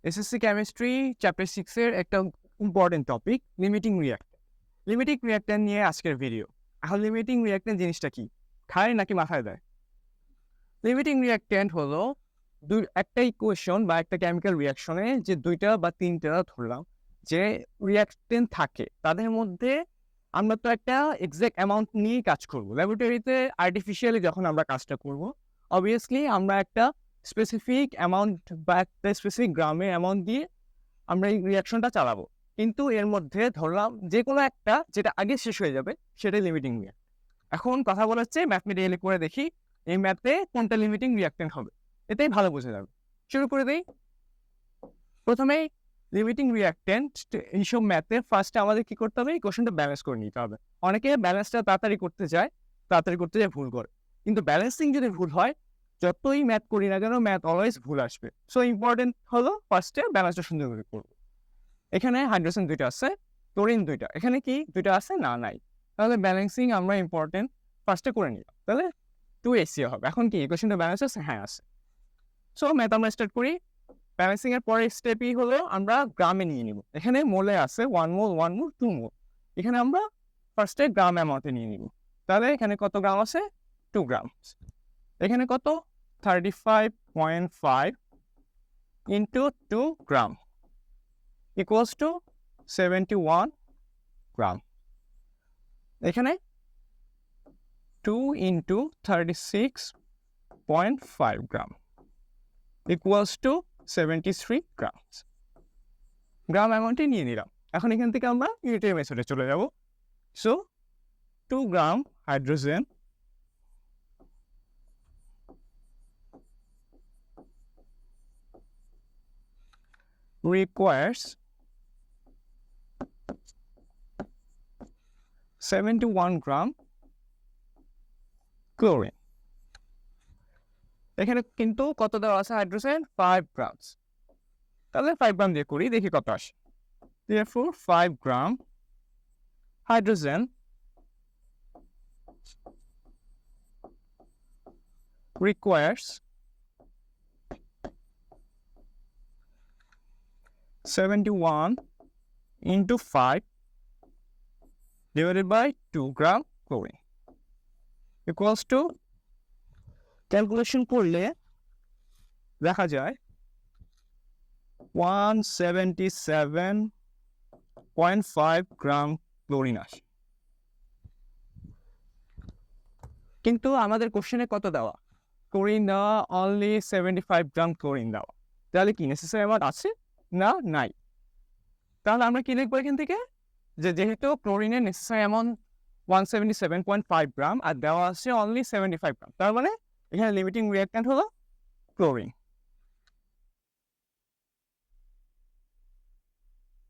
SSC chemistry chapter 6 এর একটা important topic limiting reactant. Limiting reactant নিয়ে আজকের ভিডিও। এখন লিমিটিং রিঅ্যাক্ট্যান্ট জিনিসটা কি? খায় নাকি মাথায় দেয়? লিমিটিং রিঅ্যাক্ট্যান্ট হলো একটা ইকুয়েশন বা একটা কেমিক্যাল রিঅ্যাকশনে যে 2টা বা 3টা ধরলাম যে রিঅ্যাক্ট্যান্ট থাকে তাদের মধ্যে আমরা তো একটা এক্সাক্ট অ্যামাউন্ট নিয়েই কাজ করব। ল্যাবরেটরিতে আর্টিফিশিয়ালি যখন আমরা কাজটা করব, অবভিয়াসলি আমরা একটা স্পেসিফিক অ্যামাউন্ট বা একটা স্পেসিফিক গ্রামের অ্যামাউন্ট দিয়ে আমরা এই রিঅ্যাকশনটা চালাবো। কিন্তু এর মধ্যে ধরলাম যে কোনো একটা যেটা আগে শেষ হয়ে যাবে সেটাই লিমিটিং রিঅ্যাক্ট। এখন কথা বলা হচ্ছে ম্যাথমেটিক্যালি করে দেখি এই ম্যাথে কোনটা লিমিটিং রিঅ্যাক্ট্যান্ট হবে, এটাই ভালো বোঝা যাবে। শুরু করে দিই। প্রথমেই লিমিটিং রিঅ্যাক্ট্যান্ট এইসব ম্যাথে ফার্স্টে আমাদের কি করতে হবে? এই কোশ্চেনটা ব্যালেন্স করে নিতে হবে। অনেকে ব্যালেন্সটা তাড়াতাড়ি করতে যায় ভুল করে। কিন্তু ব্যালেন্সিং যদি ভুল হয়, যতই ম্যাথ করি না কেন ম্যাথ অলওয়েজ ভুল আসবে। সো ইম্পর্টেন্ট হলো ফার্স্টে ব্যালেন্সটা সুন্দর করে করবো। এখানে হাইড্রোজেন 2টা আছে, ক্লোরিন 2টা। এখানে কি 2টা আছে? না, নাই। তাহলে ব্যালেন্সিং আমরা ইম্পর্টেন্ট ফার্স্টে করে নিলাম। তাহলে 2HCl হবে। এখন কি কোশ্চেনটা ব্যালেন্স আছে? হ্যাঁ আছে। সো ম্যাথ আমরা স্টার্ট করি। ব্যালেন্সিং এর পরের স্টেপই হলো আমরা গ্রামে নিয়ে নিব। এখানে মোলে আছে 1 মোল, 1 মোল, 2 মোল। এখানে আমরা ফার্স্টে গ্রাম অ্যামাউন্টে নিয়ে নিব। তাহলে এখানে কত গ্রাম আছে? 2 গ্রাম। এখানে কত? 35.5 ইন্টু 2 গ্রাম ইকুয়ালস টু 71 গ্রাম। এখানে 2 ইন্টু 36.5 গ্রাম ইকুয়ালস টু 73 গ্রাম। গ্রাম অ্যামাউন্টে নিয়ে নিলাম। এখন এখান থেকে আমরা ইউনিটারি মেথডে চলে যাব। সো 2 গ্রাম হাইড্রোজেন requires 71 গ্রাম ক্লোরিন। এখানে কিন্তু কত দেওয়া আছে? হাইড্রোজেন 5 গ্রাম। তাহলে 5 গ্রাম দিয়ে করি, দেখি কত আসে। Therefore 5 gram hydrogen requires 71 into 5 divided by 2 gram chlorine equals to, calculation করলে দেখা যায় 177.5 গ্রাম ক্লোরিন আসে। কিন্তু আমাদের কোশ্চেনে কত দেওয়া? ক্লোরিন দেওয়া অনলি 75 গ্রাম ক্লোরিন দেওয়া। তাহলে কি নেসেসারি অ্যামাউন্ট আছে? না, নাই। তাহলে আমরা কি লিখবো এখান থেকে? যেহেতু ক্লোরিনের নেসেসারি অ্যামাউন্ট 177.5 গ্রাম আর দেওয়া আছে অনলি 75 গ্রাম, তার মানে এখানে লিমিটিং রিঅ্যাক্ট্যান্ট হলো ক্লোরিন।